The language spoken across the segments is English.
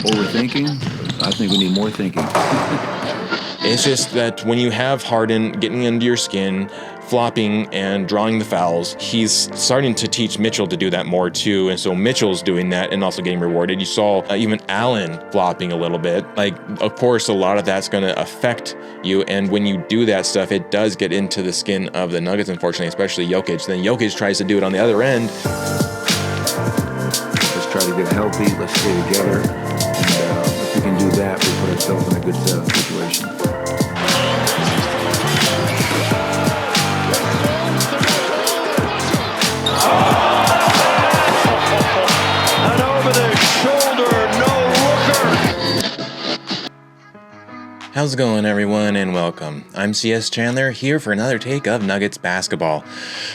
overthinking. I think we need more thinking. It's just that when you have Harden getting into your skin, flopping and drawing the fouls, he's starting to teach Mitchell to do that more too, and so Mitchell's doing that and also getting rewarded. You saw even Allen flopping a little bit. Like, of course, a lot of that's going to affect you, and when you do that stuff, it does get into the skin of the Nuggets, unfortunately, especially Jokic. Then Jokic tries to do it on the other end. Let's try to get healthy. Let's stay together. And if we can do that, we put ourselves in a good situation. And over the shoulder, no looker. How's it going, everyone, and welcome. I'm CS Chandler, here for another take of Nuggets basketball.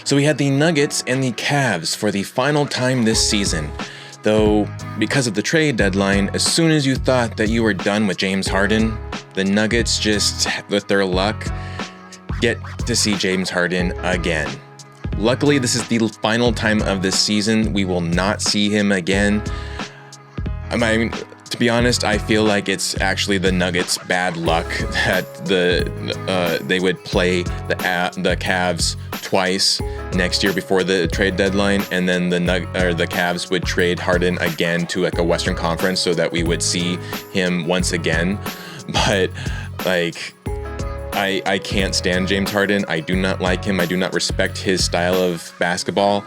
So we had the Nuggets and the Cavs for the final time this season. Though, because of the trade deadline, as soon as you thought that you were done with James Harden, the Nuggets just, with their luck, get to see James Harden again. Luckily, this is the final time of this season. We will not see him again. I mean, to be honest, I feel like it's actually the Nuggets' bad luck that they would play the Cavs twice next year before the trade deadline, and then the Cavs would trade Harden again to like a Western Conference so that we would see him once again. But like, I can't stand James Harden. I do not like him. I do not respect his style of basketball.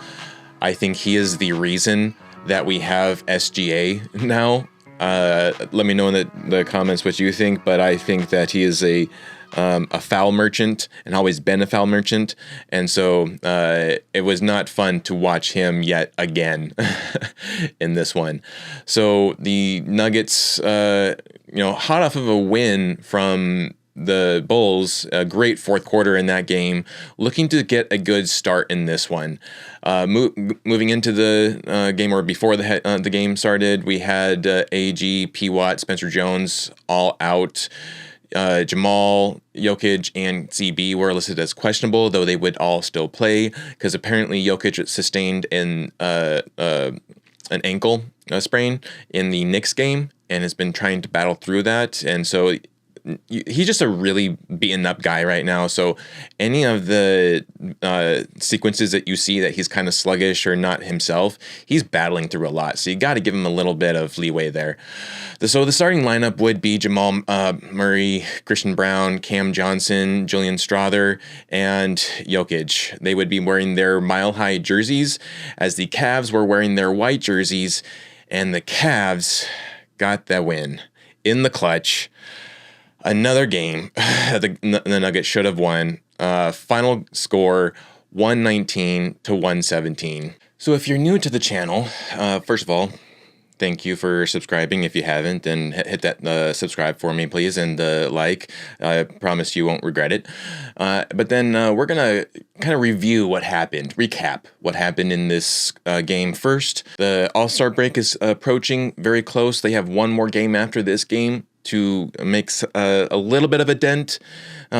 I think he is the reason that we have SGA now. Let me know in the comments what you think, but I think that he is a foul merchant and always been a foul merchant. And so it was not fun to watch him yet again in this one. So the Nuggets, hot off of a win from the Bulls, a great fourth quarter in that game, looking to get a good start in this one. Moving into the game, or before the game started, we had AG, P. Watt, Spencer Jones all out. Jamal, Jokic, and CB were listed as questionable, though they would all still play, because apparently Jokic sustained an ankle sprain in the Knicks game and has been trying to battle through that, and so he's just a really beaten up guy right now. So any of the sequences that you see that he's kind of sluggish or not himself, he's battling through a lot. So you got to give him a little bit of leeway there. So the starting lineup would be Jamal Murray, Christian Brown, Cam Johnson, Julian Strawther, and Jokic. They would be wearing their Mile High jerseys, as the Cavs were wearing their white jerseys, and the Cavs got that win in the clutch. Another game the Nuggets should have won. Final score 119-117. So if you're new to the channel, first of all, thank you for subscribing. If you haven't, then hit that subscribe for me, please, and like. I promise you won't regret it. But then we're going to kind of recap what happened in this game first. The All-Star break is approaching very close. They have one more game after this game to make a little bit of a dent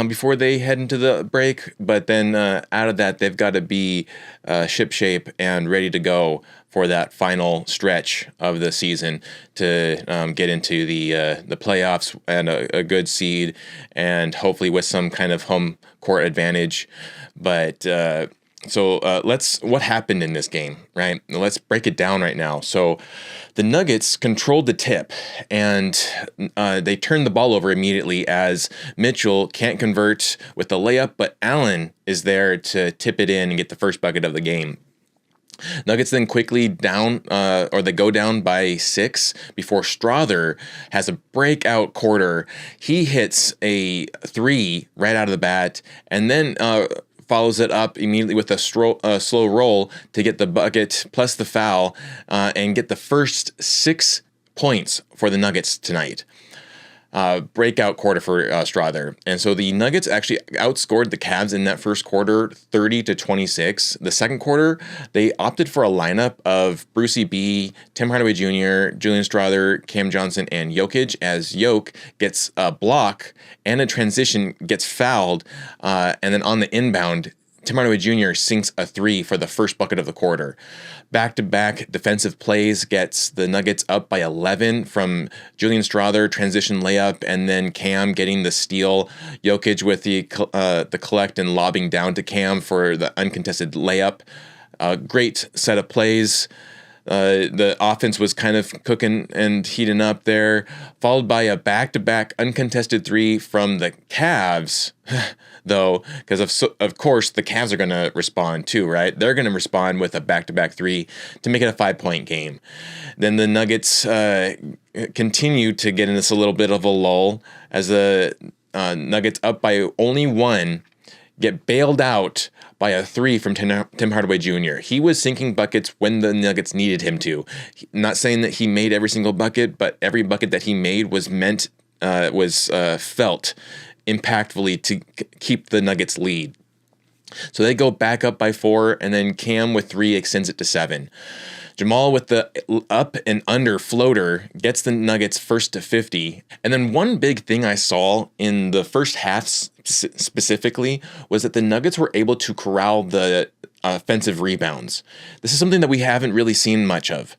before they head into the break. But then out of that, they've got to be shipshape and ready to go for that final stretch of the season to get into the playoffs and a good seed, and hopefully with some kind of home court advantage. But what happened in this game, right? Let's break it down right now. So the Nuggets controlled the tip, and they turned the ball over immediately as Mitchell can't convert with the layup, but Allen is there to tip it in and get the first bucket of the game. Nuggets then quickly they go down by 6 before Strawther has a breakout quarter. He hits a 3 right out of the bat, and then follows it up immediately with a slow roll to get the bucket plus the foul and get the first 6 points for the Nuggets tonight. Breakout quarter for Strawther. And so the Nuggets actually outscored the Cavs in that first quarter 30-26. The second quarter, they opted for a lineup of Brucey B, Tim Hardaway Jr., Julian Strawther, Cam Johnson, and Jokic, as Jokic gets a block and a transition, gets fouled, and then on the inbound Tim Hardaway Jr. sinks a three for the first bucket of the quarter. Back-to-back defensive plays gets the Nuggets up by 11 from Julian Strawther, transition layup, and then Cam getting the steal. Jokic with the collect and lobbing down to Cam for the uncontested layup. Great set of plays. The offense was kind of cooking and heating up there, followed by a back-to-back uncontested three from the Cavs, though, because of course the Cavs are going to respond too, right? They're going to respond with a back-to-back three to make it a 5-point game. Then the Nuggets continue to get in this a little bit of a lull as the Nuggets up by only one get bailed out by a three from Tim Hardaway Jr. He was sinking buckets when the Nuggets needed him to. Not saying that he made every single bucket, but every bucket that he made was felt impactfully to keep the Nuggets lead. So they go back up by 4, and then Cam with 3 extends it to 7. Jamal with the up and under floater gets the Nuggets first to 50. And then one big thing I saw in the first half specifically was that the Nuggets were able to corral the offensive rebounds. This is something that we haven't really seen much of.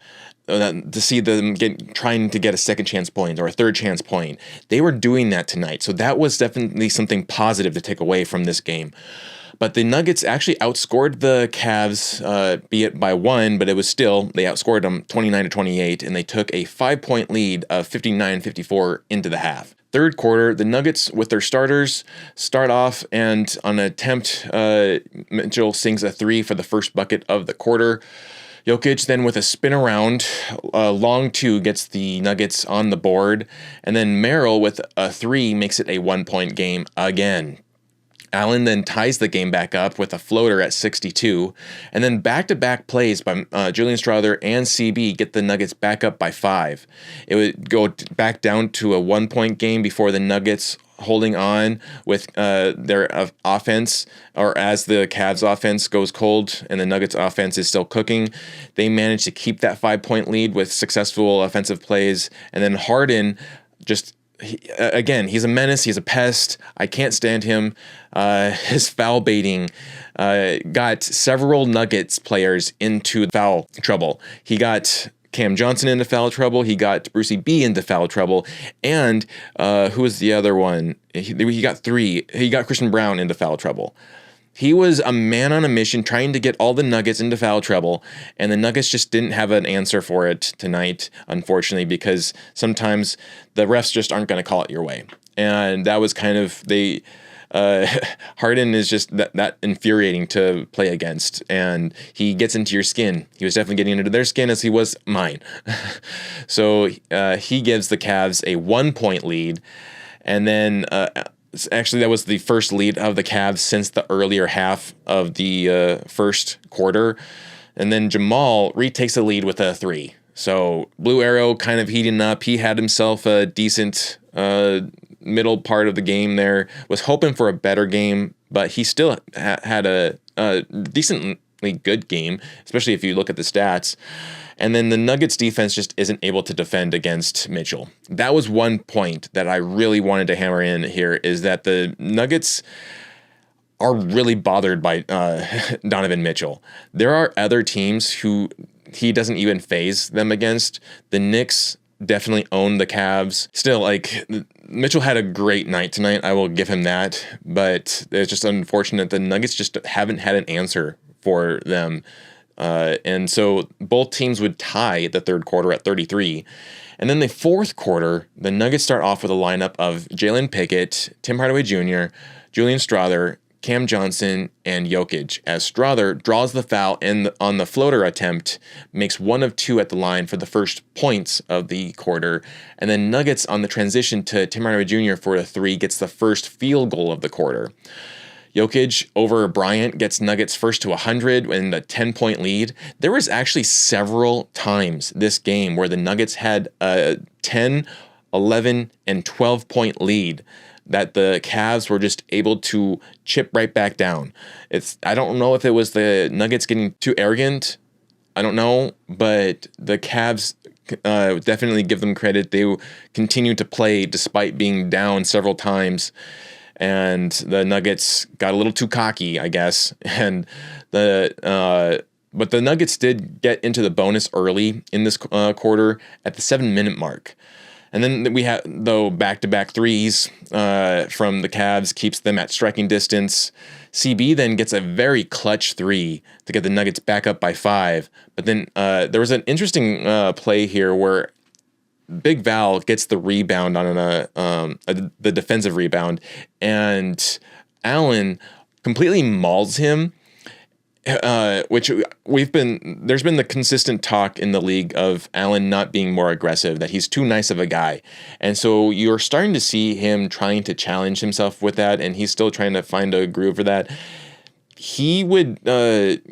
To see them trying to get a second chance point or a third chance point. They were doing that tonight. So that was definitely something positive to take away from this game. But the Nuggets actually outscored the Cavs, be it by 1, but it was still, they outscored them 29-28, and they took a 5-point lead of 59-54 into the half. Third quarter, the Nuggets with their starters start off, and on an attempt, Mitchell sinks a 3 for the first bucket of the quarter. Jokic then with a spin around, long 2 gets the Nuggets on the board, and then Merrill with a 3 makes it a 1-point game again. Allen then ties the game back up with a floater at 62, and then back-to-back plays by Julian Strawther and CB get the Nuggets back up by 5. It would go back down to a 1-point game before the Nuggets holding on with their offense, or as the Cavs offense goes cold and the Nuggets offense is still cooking. They manage to keep that 5-point lead with successful offensive plays, and then Harden just... he's a menace. He's a pest. I can't stand him. His foul baiting got several Nuggets players into foul trouble. He got Cam Johnson into foul trouble. He got Brucey B into foul trouble. And who was the other one? He got 3. He got Christian Brown into foul trouble. He was a man on a mission trying to get all the Nuggets into foul trouble, and the Nuggets just didn't have an answer for it tonight, unfortunately, because sometimes the refs just aren't going to call it your way. And that was kind of, Harden is just that infuriating to play against, and he gets into your skin. He was definitely getting into their skin as he was mine. So he gives the Cavs a 1-point lead, and then... actually, that was the first lead of the Cavs since the earlier half of the first quarter. And then Jamal retakes the lead with a 3. So Blue Arrow kind of heating up. He had himself a decent middle part of the game there. Was hoping for a better game, but he still had a decently good game, especially if you look at the stats. And then the Nuggets defense just isn't able to defend against Mitchell. That was one point that I really wanted to hammer in here, is that the Nuggets are really bothered by Donovan Mitchell. There are other teams who he doesn't even phase them against. The Knicks definitely own the Cavs. Still, Mitchell had a great night tonight. I will give him that. But it's just unfortunate the Nuggets just haven't had an answer for them. And so both teams would tie the third quarter at 33. And then the fourth quarter, the Nuggets start off with a lineup of Jalen Pickett, Tim Hardaway Jr., Julian Strawther, Cam Johnson, and Jokic, as Strawther draws the foul and on the floater attempt makes 1 of 2 at the line for the first points of the quarter. And then Nuggets on the transition to Tim Hardaway Jr. for a 3 gets the first field goal of the quarter. Jokic over Bryant gets Nuggets first to 100 and a 10-point lead. There was actually several times this game where the Nuggets had a 10, 11, and 12-point lead that the Cavs were just able to chip right back down. I don't know if it was the Nuggets getting too arrogant. I don't know, but the Cavs definitely give them credit. They continue to play despite being down several times. and the Nuggets got a little too cocky, I guess, and but the Nuggets did get into the bonus early in this quarter at the 7-minute mark. And then we have, though, back-to-back threes from the Cavs keeps them at striking distance. CB then gets a very clutch three to get the Nuggets back up by 5. But then there was an interesting play here where Big Val gets the rebound on the defensive rebound, and Allen completely mauls him. Which there's been the consistent talk in the league of Allen not being more aggressive, that he's too nice of a guy. And so you're starting to see him trying to challenge himself with that, and he's still trying to find a groove for that. He would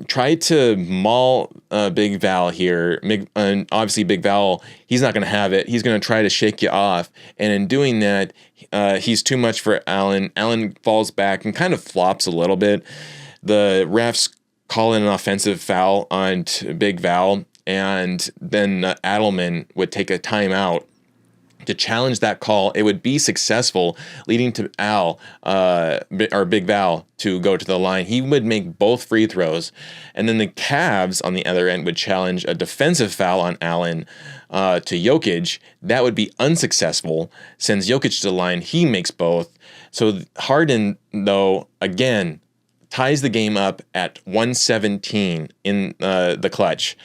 try to maul Big Val here. And obviously, Big Val, he's not going to have it. He's going to try to shake you off. And in doing that, he's too much for Allen. Allen falls back and kind of flops a little bit. The refs call in an offensive foul on Big Val, and then Adelman would take a timeout to challenge that call. It would be successful, leading to Big Val to go to the line. He would make both free throws, and then the Cavs on the other end would challenge a defensive foul on Allen to Jokic. That would be unsuccessful. Sends Jokic to the line. He makes both. So Harden, though, again, ties the game up at 117 in the clutch.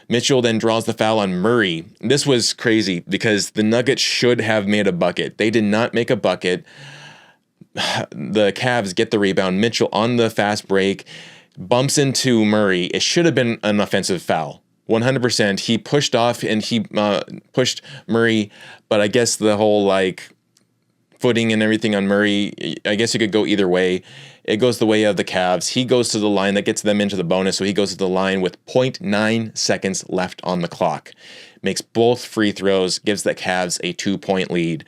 Mitchell then draws the foul on Murray. This was crazy because the Nuggets should have made a bucket. They did not make a bucket. The Cavs get the rebound. Mitchell on the fast break bumps into Murray. It should have been an offensive foul. 100%. He pushed off and he pushed Murray, but I guess the whole footing and everything on Murray, I guess you could go either way. It goes the way of the Cavs. He goes to the line. That gets them into the bonus, so he goes to the line with 0.9 seconds left on the clock. Makes both free throws, gives the Cavs a 2-point lead.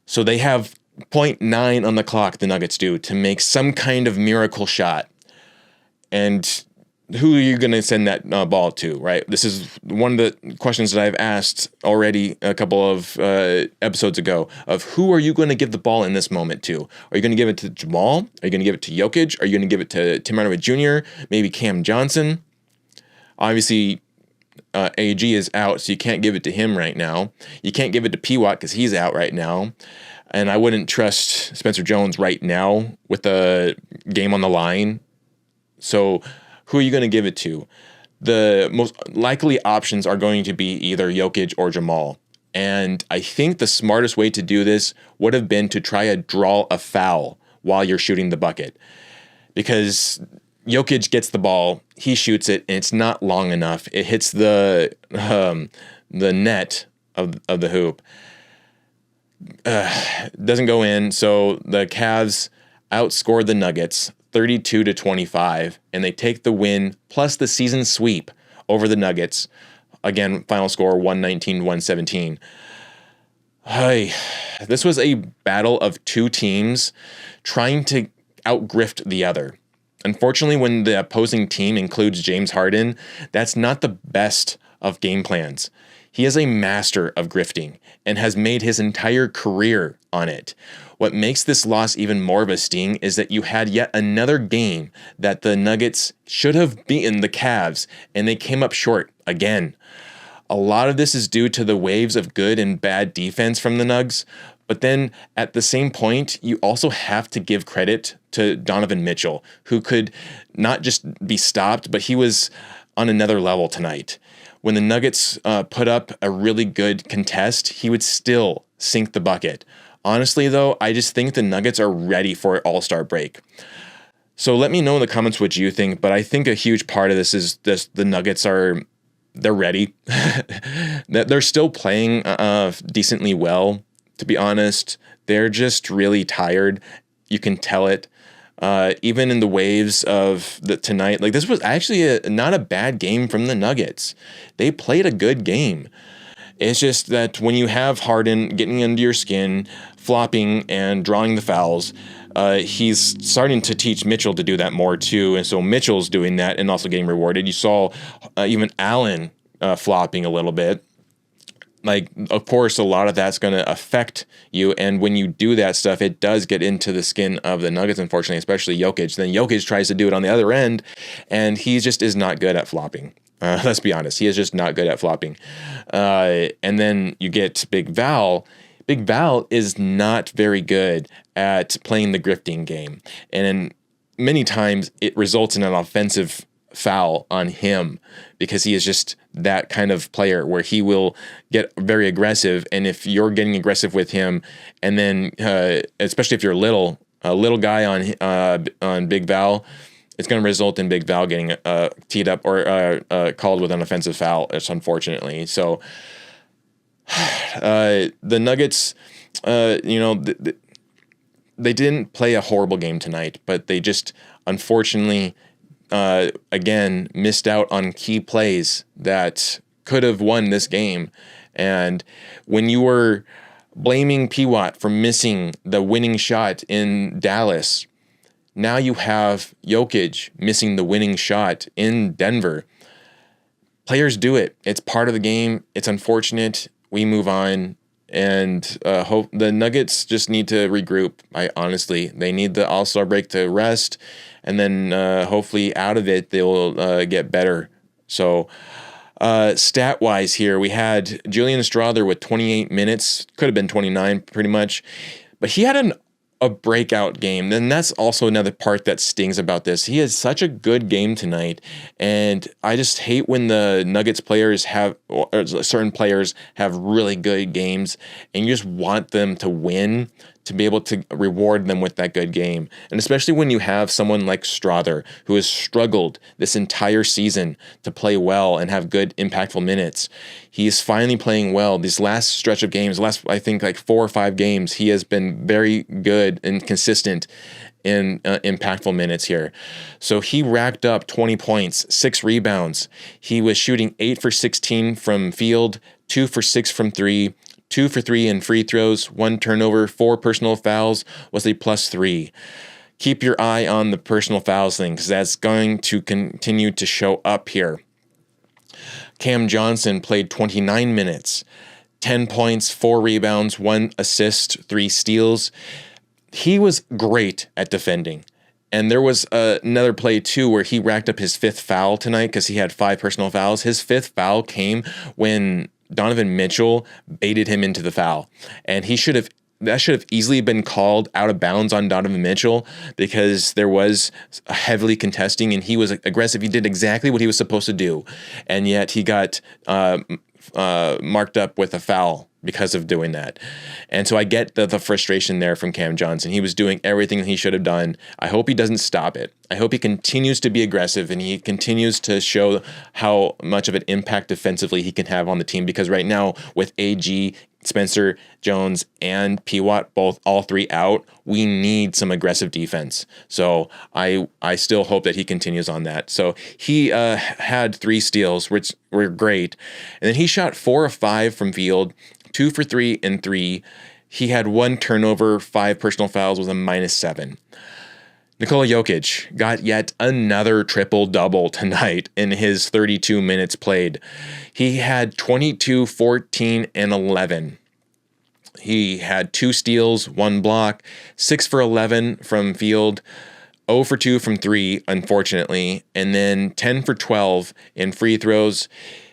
So they have 0.9 on the clock, the Nuggets do, to make some kind of miracle shot. And who are you going to send that ball to, right? This is one of the questions that I've asked already a couple of episodes ago of who are you going to give the ball in this moment to? Are you going to give it to Jamal? Are you going to give it to Jokic? Are you going to give it to Tim Hardaway Jr.? Maybe Cam Johnson? Obviously, AG is out, so you can't give it to him right now. You can't give it to P-Watt because he's out right now. And I wouldn't trust Spencer Jones right now with the game on the line. So who are you going to give it to? The most likely options are going to be either Jokic or Jamal. And I think the smartest way to do this would have been to try to draw a foul while you're shooting the bucket. Because Jokic gets the ball, he shoots it, and it's not long enough. It hits the net of the hoop. Doesn't go in, so the Cavs outscored the Nuggets 32-25, and they take the win plus the season sweep over the Nuggets. Again, final score 119-117. Hey, this was a battle of two teams trying to outgrift the other. Unfortunately, when the opposing team includes James Harden, that's not the best of game plans. He is a master of grifting and has made his entire career on it. What makes this loss even more of a sting is that you had yet another game that the Nuggets should have beaten the Cavs, and they came up short again. A lot of this is due to the waves of good and bad defense from the Nugs, but then at the same point, you also have to give credit to Donovan Mitchell, who could not just be stopped, but he was on another level tonight. When the Nuggets put up a really good contest, he would still sink the bucket. Honestly, though, I just think the Nuggets are ready for an all-star break. So let me know in the comments what you think, but I think a huge part of this is the Nuggets they're ready. They're still playing decently well, to be honest. They're just really tired. You can tell it. Even in the waves of tonight, this was actually not a bad game from the Nuggets. They played a good game. It's just that when you have Harden getting under your skin, flopping and drawing the fouls, he's starting to teach Mitchell to do that more too. And so Mitchell's doing that and also getting rewarded. You saw even Allen flopping a little bit. like, of course, a lot of that's going to affect you. And when you do that stuff, it does get into the skin of the Nuggets, unfortunately, especially Jokic. Then Jokic tries to do it on the other end, and he just is not good at flopping. Let's be honest. He is just not good at flopping. And then you get Big Val. Big Val is not very good at playing the grifting game. And many times it results in an offensive foul on him because he is just that kind of player where he will get very aggressive. And if you're getting aggressive with him, and then especially if you're a little guy on Big Val, it's going to result in Big Val getting teed up or called with an offensive foul. It's unfortunately so. The Nuggets, they didn't play a horrible game tonight, but they just unfortunately. Again, missed out on key plays that could have won this game. And when you were blaming P-Watt for missing the winning shot in Dallas, now you have Jokic missing the winning shot in Denver. Players do it. It's part of the game. It's unfortunate. We move on. And hope the Nuggets just need to regroup. They need the All-Star break to rest, and then hopefully out of it they'll get better. So stat-wise here, we had Julian Strawther with 28 minutes, could have been 29 pretty much, but he had a breakout game. And that's also another part that stings about this. He has such a good game tonight, and I just hate when the Nuggets players or certain players have really good games, and you just want them to win to be able to reward them with that good game. And especially when you have someone like Strawther, who has struggled this entire season to play well and have good impactful minutes. He's finally playing well. These last stretch of games, I think like 4 or 5 games, he has been very good and consistent in impactful minutes here. So he racked up 20 points, 6 rebounds. He was shooting 8 for 16 from field, 2 for 6 from 3, 2 for 3 in free throws, 1 turnover, 4 personal fouls, was a +3. Keep your eye on the personal fouls thing, because that's going to continue to show up here. Cam Johnson played 29 minutes, 10 points, 4 rebounds, 1 assist, 3 steals. He was great at defending. And there was another play, too, where he racked up his 5th foul tonight because he had 5 personal fouls. His 5th foul came when Donovan Mitchell baited him into the foul. And that should have easily been called out of bounds on Donovan Mitchell because there was heavily contesting and he was aggressive. He did exactly what he was supposed to do. And yet he got marked up with a foul because of doing that. And so I get the frustration there from Cam Johnson. He was doing everything he should have done. I hope he doesn't stop it. I hope he continues to be aggressive and he continues to show how much of an impact defensively he can have on the team, because right now with AG, Spencer Jones, and P-Watt all 3 out, we need some aggressive defense. So I still hope that he continues on that. So he had 3 steals, which were great. And then he shot 4 of 5 from field, 2 for 3 and 3. He had 1 turnover, 5 personal fouls with a -7. Nikola Jokic got yet another triple-double tonight in his 32 minutes played. He had 22, 14, and 11. He had 2 steals, 1 block, 6 for 11 from field, 0 for 2 from 3, unfortunately, and then 10 for 12 in free throws,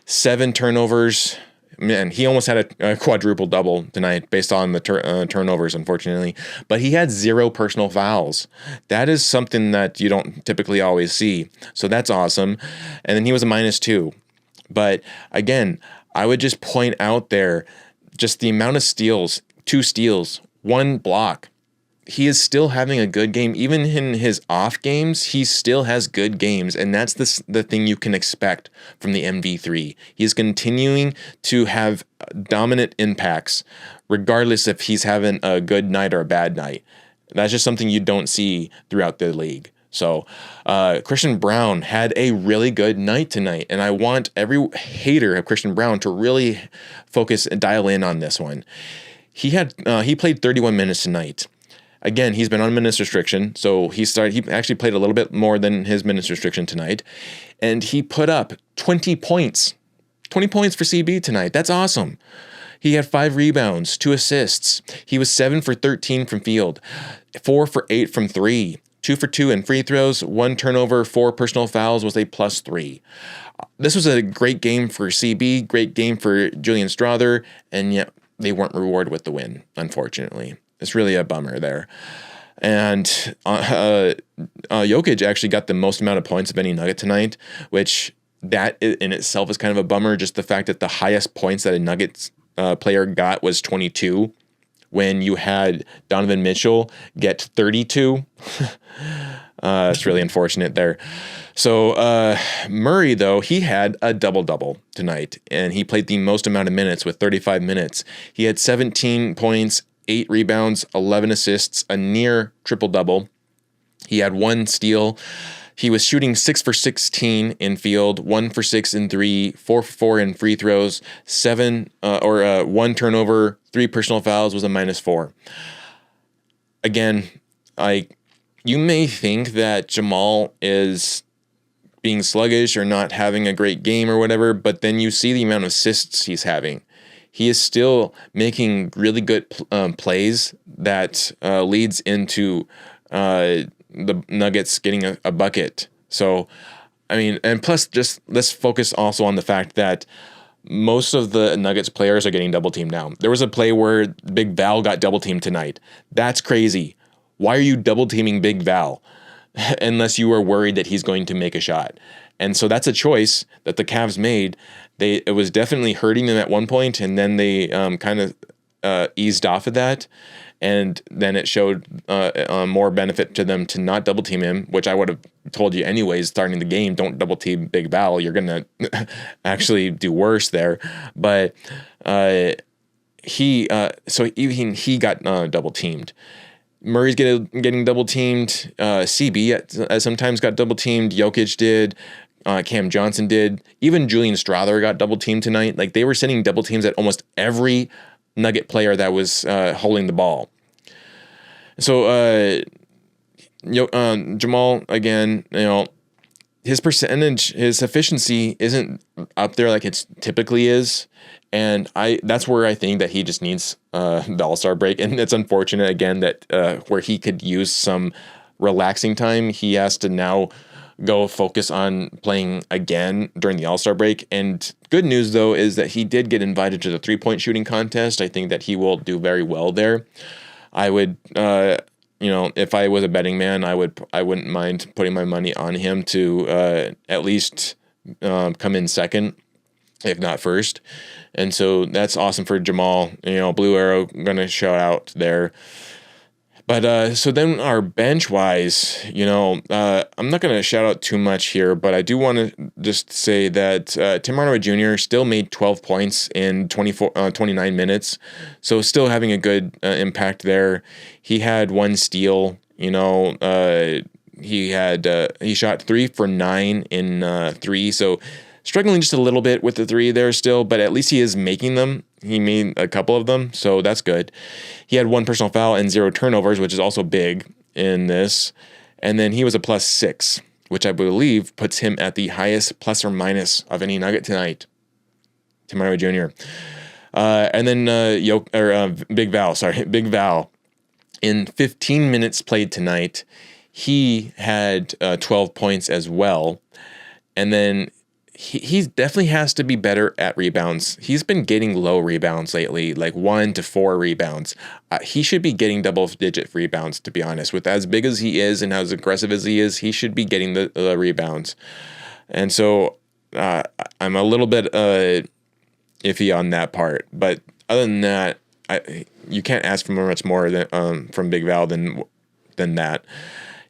7 turnovers. Man, he almost had a quadruple double tonight based on the turnovers, unfortunately. But he had 0 personal fouls. That is something that you don't typically always see. So that's awesome. And then he was a -2. But again, I would just point out there just the amount of steals, 2 steals, 1 block. He is still having a good game. Even in his off games, he still has good games. And that's the thing you can expect from the MV3. He's continuing to have dominant impacts, regardless if he's having a good night or a bad night. That's just something you don't see throughout the league. So Christian Braun had a really good night tonight. And I want every hater of Christian Braun to really focus and dial in on this one. He played 31 minutes tonight. Again, he's been on minutes restriction, so he actually played a little bit more than his minutes restriction tonight, and he put up 20 points. 20 points for CB tonight. That's awesome. He had 5 rebounds, 2 assists. He was 7 for 13 from field, 4 for 8 from 3, 2 for 2 in free throws, 1 turnover, 4 personal fouls, was a +3. This was a great game for CB, great game for Julian Strawther, and yet they weren't rewarded with the win, unfortunately. It's really a bummer there. And Jokic actually got the most amount of points of any Nugget tonight, which that in itself is kind of a bummer. Just the fact that the highest points that a Nuggets player got was 22, when you had Donovan Mitchell get 32. It's really unfortunate there. So Murray, though, he had a double-double tonight, and he played the most amount of minutes with 35 minutes. He had 17 points, 8 rebounds, 11 assists, a near triple-double. He had 1 steal. He was shooting 6 for 16 in field, 1 for 6 in 3, 4 for 4 in free throws, 1 turnover, 3 personal fouls, was a -4. Again, you may think that Jamal is being sluggish or not having a great game or whatever, but then you see the amount of assists he's having. He is still making really good plays that leads into the Nuggets getting a bucket. So, I mean, and plus, just let's focus also on the fact that most of the Nuggets players are getting double teamed now. There was a play where Big Val got double teamed tonight. That's crazy. Why are you double teaming Big Val unless you are worried that he's going to make a shot? And so that's a choice that the Cavs made. It was definitely hurting them at one point, and then they kind of eased off of that. And then it showed more benefit to them to not double team him, which I would have told you anyways, starting the game, don't double team Big Val. You're going to actually do worse there. But so even he got double teamed. Murray's getting double teamed. CB sometimes got double teamed. Jokic did. Cam Johnson did. Even Julian Strawther got double teamed tonight. Like, they were sending double teams at almost every Nugget player that was holding the ball. So Jamal, again, his percentage, his efficiency isn't up there like it typically is. And that's where I think that he just needs the All-Star break. And it's unfortunate, again, that where he could use some relaxing time, he has to now go focus on playing again during the All-Star break. And good news, though, is that he did get invited to the three-point shooting contest. I think that he will do very well there. I would, if I was a betting man, I wouldn't mind putting my money on him to at least come in second, if not first. And so that's awesome for Jamal. Blue Arrow, gonna shout out there. But so then our bench wise, I'm not going to shout out too much here, but I do want to just say that Tim Hardaway Jr. still made 12 points in 29 minutes. So still having a good impact there. He had 1 steal, he shot 3 for 9 in 3. So struggling just a little bit with the 3 there still, but at least he is making them. He made a couple of them, so that's good. He had 1 personal foul and 0 turnovers, which is also big in this. And then he was a +6, which I believe puts him at the highest plus or minus of any Nugget tonight. Tim Hardaway Jr. And then Big Val. In 15 minutes played tonight, he had 12 points as well. And then he definitely has to be better at rebounds. He's been getting low rebounds lately, like 1 to 4 rebounds. He should be getting double-digit rebounds, to be honest. With as big as he is and as aggressive as he is, he should be getting the rebounds. And so I'm a little bit iffy on that part. But other than that, you can't ask for much more than from Big Val than that.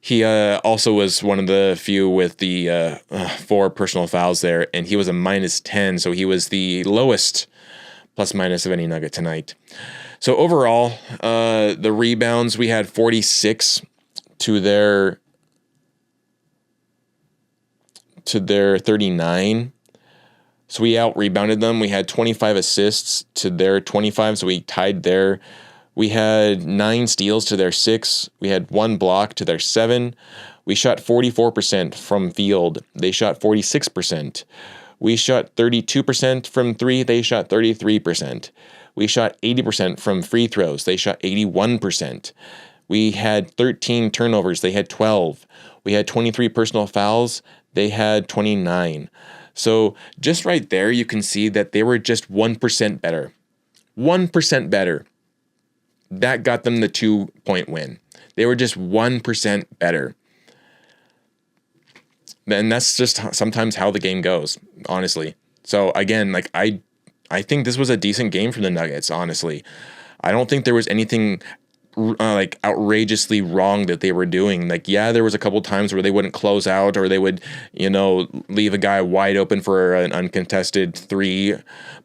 He also was one of the few with the 4 personal fouls there, and he was a -10, so he was the lowest plus-minus of any Nugget tonight. So overall, the rebounds, we had 46 to their 39. So we out-rebounded them. We had 25 assists to their 25, so we tied there. We had 9 steals to their 6. We had 1 block to their 7. We shot 44% from field. They shot 46%. We shot 32% from three. They shot 33%. We shot 80% from free throws. They shot 81%. We had 13 turnovers. They had 12. We had 23 personal fouls. They had 29. So just right there, you can see that they were just 1% better. 1% better. That got them the 2-point win. They were just 1% better. And that's just sometimes how the game goes, honestly. So again, like I think this was a decent game for the Nuggets, honestly. I don't think there was anything like outrageously wrong that they were doing. Like, yeah, there was a couple times where they wouldn't close out, or they would, leave a guy wide open for an uncontested three,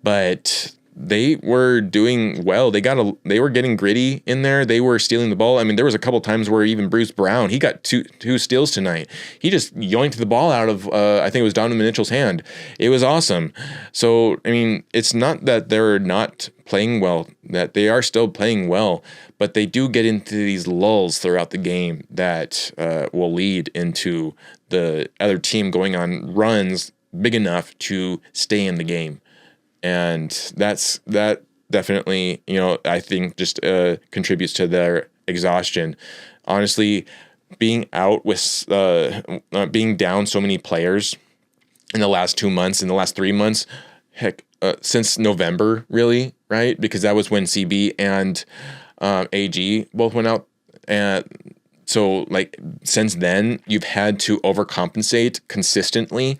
but they were doing well. They were getting gritty in there. They were stealing the ball. I mean, there was a couple times where even Bruce Brown, he got two steals tonight. He just yoinked the ball out of, I think it was Donovan Mitchell's hand. It was awesome. So, I mean, it's not that they're not playing well, that they are still playing well, but they do get into these lulls throughout the game that will lead into the other team going on runs big enough to stay in the game. And that definitely, I think just contributes to their exhaustion. Honestly, being out with being down so many players in the last 2 months, in the last 3 months, since November, really, right? Because that was when CB and AG both went out. And so, like, since then, you've had to overcompensate consistently.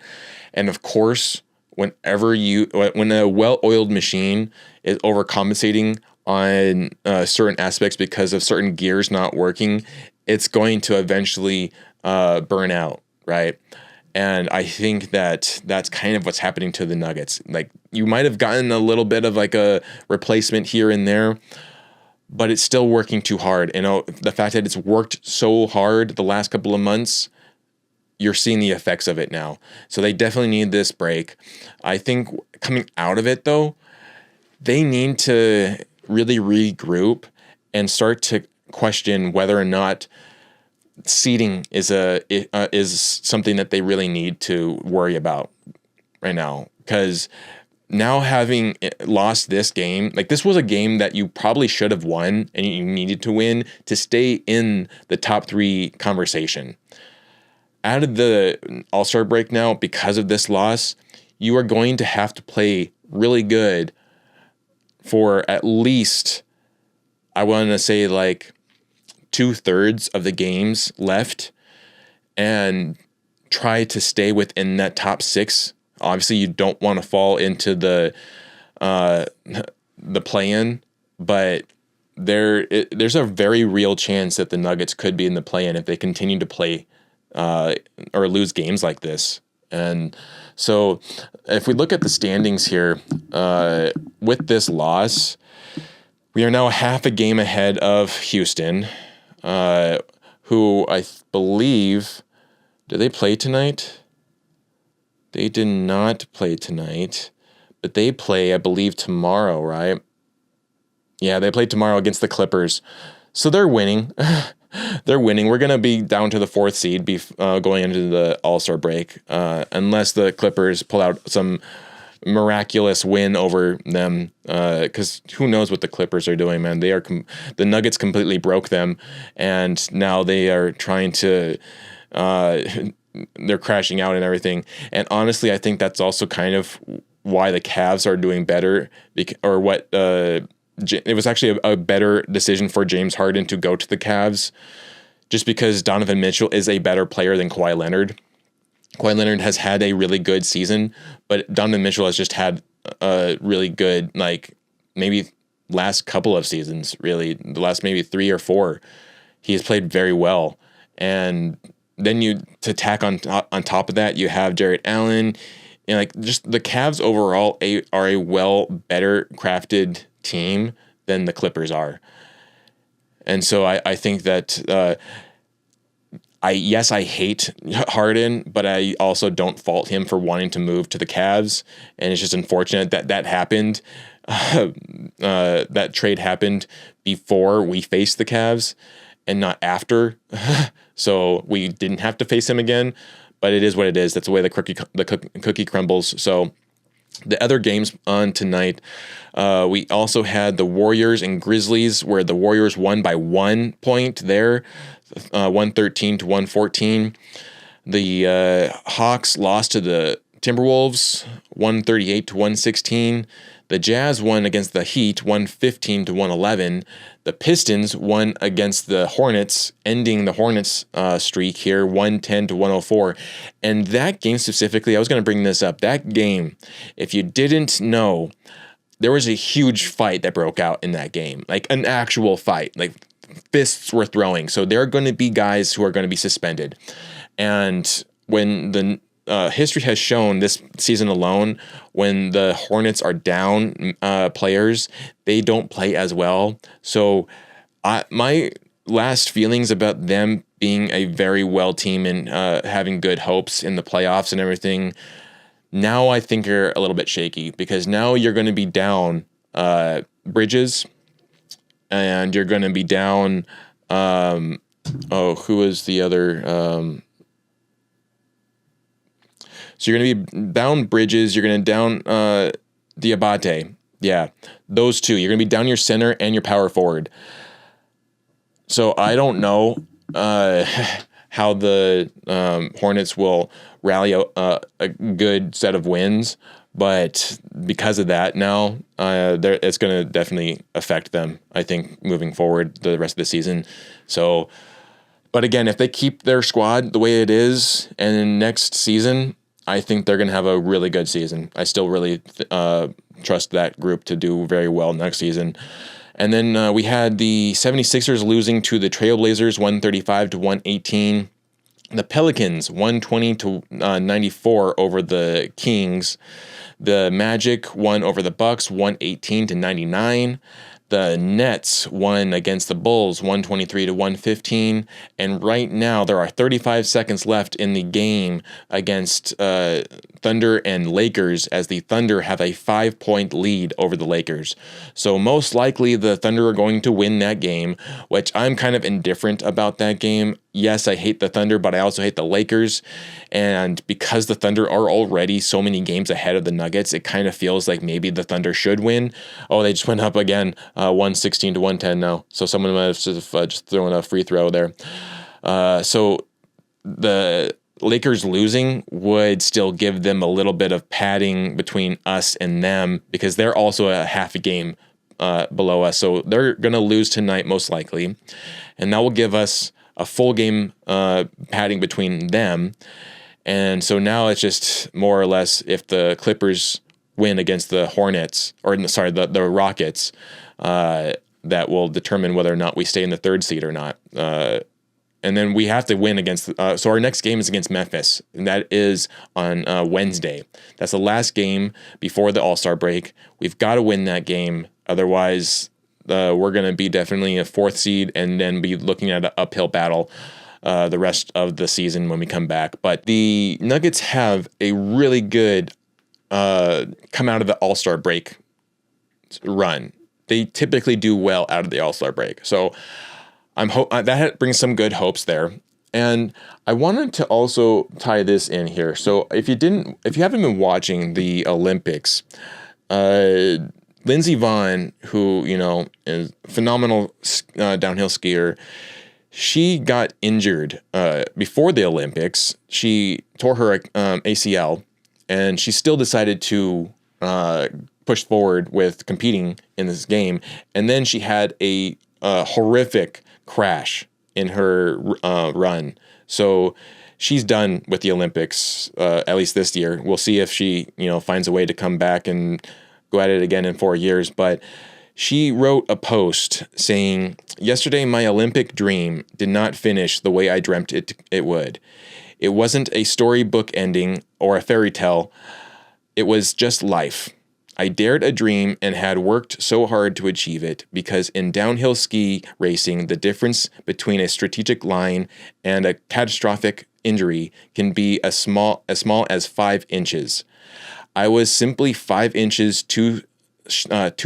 And of course, when a well-oiled machine is overcompensating on certain aspects because of certain gears not working, it's going to eventually burn out, right? And I think that that's kind of what's happening to the Nuggets. Like, you might have gotten a little bit of like a replacement here and there, but it's still working too hard. The fact that it's worked so hard the last couple of months, you're seeing the effects of it now. So they definitely need this break. I think coming out of it, though, they need to really regroup and start to question whether or not seeding is something that they really need to worry about right now. Because now, having lost this game, like, this was a game that you probably should have won and you needed to win to stay in the top 3 conversation. Out of the All-Star break now, because of this loss, you are going to have to play really good for at least, I want to say, like 2/3 of the games left, and try to stay within that top 6. Obviously, you don't want to fall into the play-in, but there's a very real chance that the Nuggets could be in the play-in if they continue to play or lose games like this. And so if we look at the standings here, with this loss, we are now half a game ahead of Houston, who I believe, did they play tonight? They did not play tonight, but they play, I believe, tomorrow, right? Yeah, they play tomorrow against the Clippers. So they're winning. They're winning. We're going to be down to the 4th seed going into the All-Star break, unless the Clippers pull out some miraculous win over them, because who knows what the Clippers are doing, man. The Nuggets completely broke them, and now they are trying to they're crashing out and everything. And honestly, I think that's also kind of why the Cavs are doing better, or what it was actually a better decision for James Harden to go to the Cavs, just because Donovan Mitchell is a better player than Kawhi Leonard. Kawhi Leonard has had a really good season, but Donovan Mitchell has just had a really good, like, maybe last couple of seasons, really, the last maybe 3 or 4. He has played very well. And then to tack on top of that, you have Jarrett Allen. Like, just the Cavs overall are a better crafted team than the Clippers are. And so I think that I hate Harden, but I also don't fault him for wanting to move to the Cavs. And it's just unfortunate that happened. That trade happened before we faced the Cavs and not after. So we didn't have to face him again. but it is what it is. That's the way the cookie crumbles. So the other games on tonight, we also had the Warriors and Grizzlies, where the Warriors won by 1 point there, 113 to 114. The Hawks lost to the Timberwolves, 138 to 116. The Jazz won against the Heat, 115 to 111. The Pistons won against the Hornets, ending the Hornets streak here, 110 to 104. And that game specifically, I was going to bring this up. That game, if you didn't know, there was a huge fight that broke out in that game, like an actual fight, like fists were throwing. So there are going to be guys who are going to be suspended. And when the history has shown this season alone, when the Hornets are down players, they don't play as well. So my last feelings about them being a very well team and having good hopes in the playoffs and everything, now I think are a little bit shaky, because now you're going to be down Bridges, and you're going to be down, who is the other... So you're going to be down Bridges, you're going to down Diabate. Yeah, those two. You're going to be down your center and your power forward. So I don't know how the Hornets will rally a good set of wins, but because of that now, it's going to definitely affect them, I think, moving forward the rest of the season. So, but again, if they keep their squad the way it is, and then next season, I think they're going to have a really good season. I still really trust that group to do very well next season. And then we had the 76ers losing to the Trailblazers, 135 to 118. The Pelicans, 120 to 94 over the Kings. The Magic won over the Bucks, 118 to 99. The Nets won against the Bulls, 123 to 115. And right now, there are 35 seconds left in the game against Thunder and Lakers, as the Thunder have a 5-point lead over the Lakers. So most likely, the Thunder are going to win that game, which I'm kind of indifferent about that game. Yes, I hate the Thunder, but I also hate the Lakers. And because the Thunder are already so many games ahead of the Nuggets, it kind of feels like maybe the Thunder should win. Oh, they just went up again, 116 to 110 now. So someone might have just thrown a free throw there. So the Lakers losing would still give them a little bit of padding between us and them, because they're also a half a game below us. So they're going to lose tonight most likely. And that will give us a full game padding between them. And so now it's just more or less, if the Clippers win against the Hornets, or sorry, the Rockets, that will determine whether or not we stay in the 3rd seed or not. And then we have to win against, so our next game is against Memphis, and that is on Wednesday. That's the last game before the All-Star break. We've got to win that game. Otherwise, we're going to be definitely a 4th seed and then be looking at an uphill battle the rest of the season when we come back. But the Nuggets have a really good come out of the All-Star break run. They typically do well out of the All-Star break. So that brings some good hopes there. And I wanted to also tie this in here. So if you haven't been watching the Olympics, Lindsey Vonn, who, is a phenomenal downhill skier, she got injured before the Olympics. She tore her ACL, and she still decided to push forward with competing in this game. And then she had a horrific crash in her run. So she's done with the Olympics, at least this year. We'll see if she, finds a way to come back and go at it again in 4 years. But she wrote a post saying, "Yesterday, my Olympic dream did not finish the way I dreamt it would. It wasn't a storybook ending or a fairy tale. It was just life. I dared a dream and had worked so hard to achieve it, because in downhill ski racing, the difference between a strategic line and a catastrophic injury can be as small as 5 inches. I was simply 5 inches too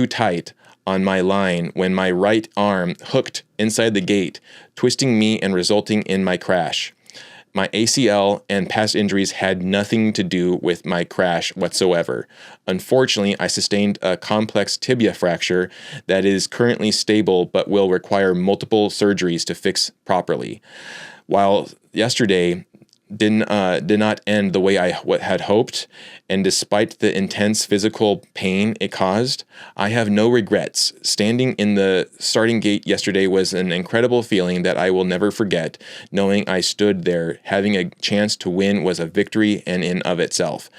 tight on my line when my right arm hooked inside the gate, twisting me and resulting in my crash. My ACL and past injuries had nothing to do with my crash whatsoever. Unfortunately, I sustained a complex tibia fracture that is currently stable but will require multiple surgeries to fix properly. While yesterday did not end the way I had hoped, and despite the intense physical pain it caused, I have no regrets. Standing in the starting gate yesterday was an incredible feeling that I will never forget. Knowing I stood there, having a chance to win was a victory in of itself.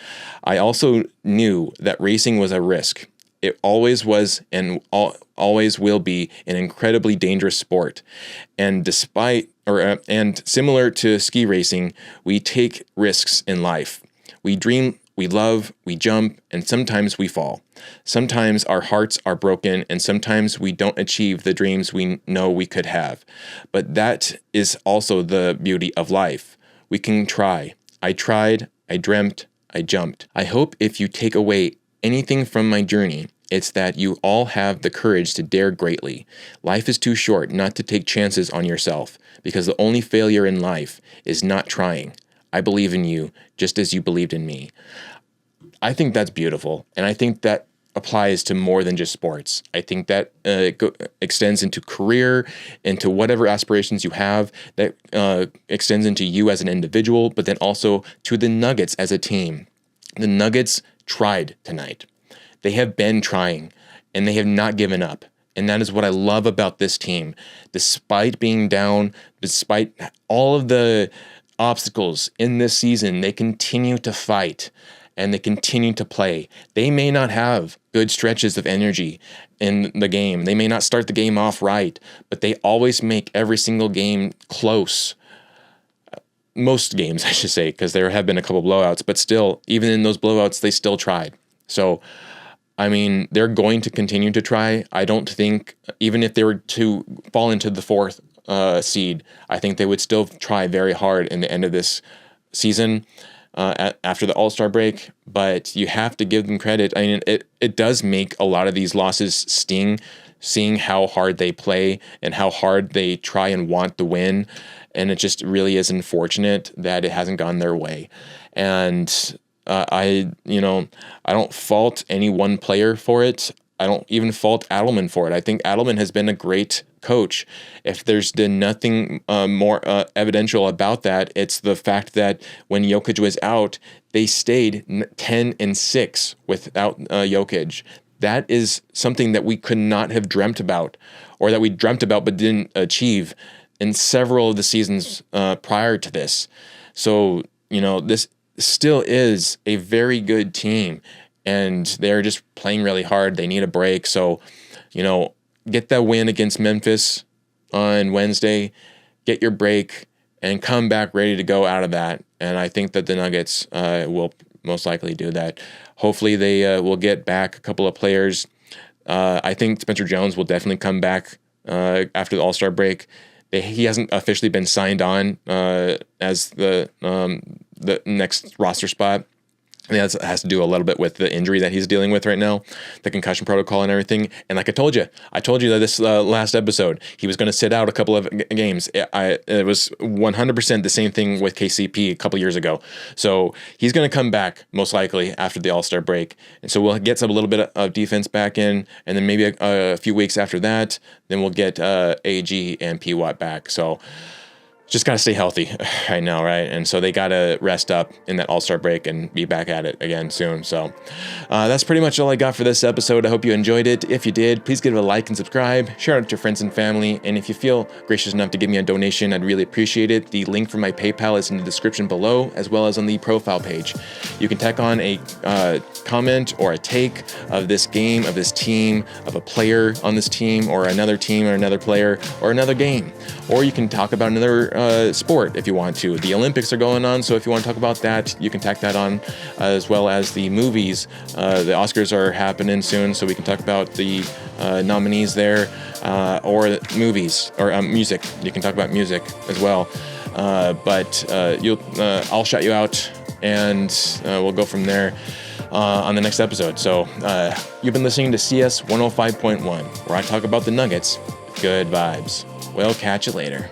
I also knew that racing was a risk. It always was and always will be an incredibly dangerous sport. And and similar to ski racing, we take risks in life. We dream, we love, we jump, and sometimes we fall. Sometimes our hearts are broken, and sometimes we don't achieve the dreams we know we could have. But that is also the beauty of life. We can try. I tried, I dreamt, I jumped. I hope if you take away anything from my journey, it's that you all have the courage to dare greatly. Life is too short not to take chances on yourself, because the only failure in life is not trying. I believe in you just as you believed in me. I think that's beautiful, and I think that applies to more than just sports. I think that extends into career, into whatever aspirations you have, that extends into you as an individual, but then also to the Nuggets as a team. The Nuggets tried tonight. They have been trying, and they have not given up. And that is what I love about this team. Despite being down, despite all of the obstacles in this season, they continue to fight, and they continue to play. They may not have good stretches of energy in the game. They may not start the game off right, but they always make every single game close. Most games, I should say, because there have been a couple blowouts, but still, even in those blowouts, they still tried. So, I mean, they're going to continue to try. I don't think, even if they were to fall into the fourth seed, I think they would still try very hard in the end of this season after the All-Star break. But you have to give them credit. I mean, it does make a lot of these losses sting, seeing how hard they play and how hard they try and want to win. And it just really is unfortunate that it hasn't gone their way. And I don't fault any one player for it. I don't even fault Adelman for it. I think Adelman has been a great coach. If there's been nothing more evidential about that, it's the fact that when Jokic was out, they stayed 10-6 without Jokic. That is something that we could not have dreamt about, or that we dreamt about but didn't achieve in several of the seasons prior to this. So, this still is a very good team, and they're just playing really hard. They need a break. So, get that win against Memphis on Wednesday, get your break, and come back ready to go out of that. And I think that the Nuggets will most likely do that. Hopefully they will get back a couple of players. I think Spencer Jones will definitely come back after the All-Star break. He hasn't officially been signed on as the next roster spot. I think that has to do a little bit with the injury that he's dealing with right now, the concussion protocol and everything. And like I told you that this last episode, he was going to sit out a couple of games. It was 100% the same thing with KCP a couple years ago. So he's going to come back most likely after the All-Star break. And so we'll get a little bit of defense back in, and then maybe a few weeks after that, then we'll get AG and P-Watt back. So just got to stay healthy right now, right? And so they got to rest up in that All-Star break and be back at it again soon. So that's pretty much all I got for this episode. I hope you enjoyed it. If you did, please give it a like and subscribe. Share it with your friends and family. And if you feel gracious enough to give me a donation, I'd really appreciate it. The link for my PayPal is in the description below, as well as on the profile page. You can tack on a comment or a take of this game, of this team, of a player on this team, or another team, or another player, or another game. Or you can talk about another sport if you want to. The Olympics are going on, so if you want to talk about that, you can tack that on, as well as the movies. The Oscars are happening soon, so we can talk about the nominees there, or movies, or music. You can talk about music as well. But I'll shout you out, and we'll go from there on the next episode. So you've been listening to CS 105.1, where I talk about the Nuggets. Good vibes. We'll catch you later.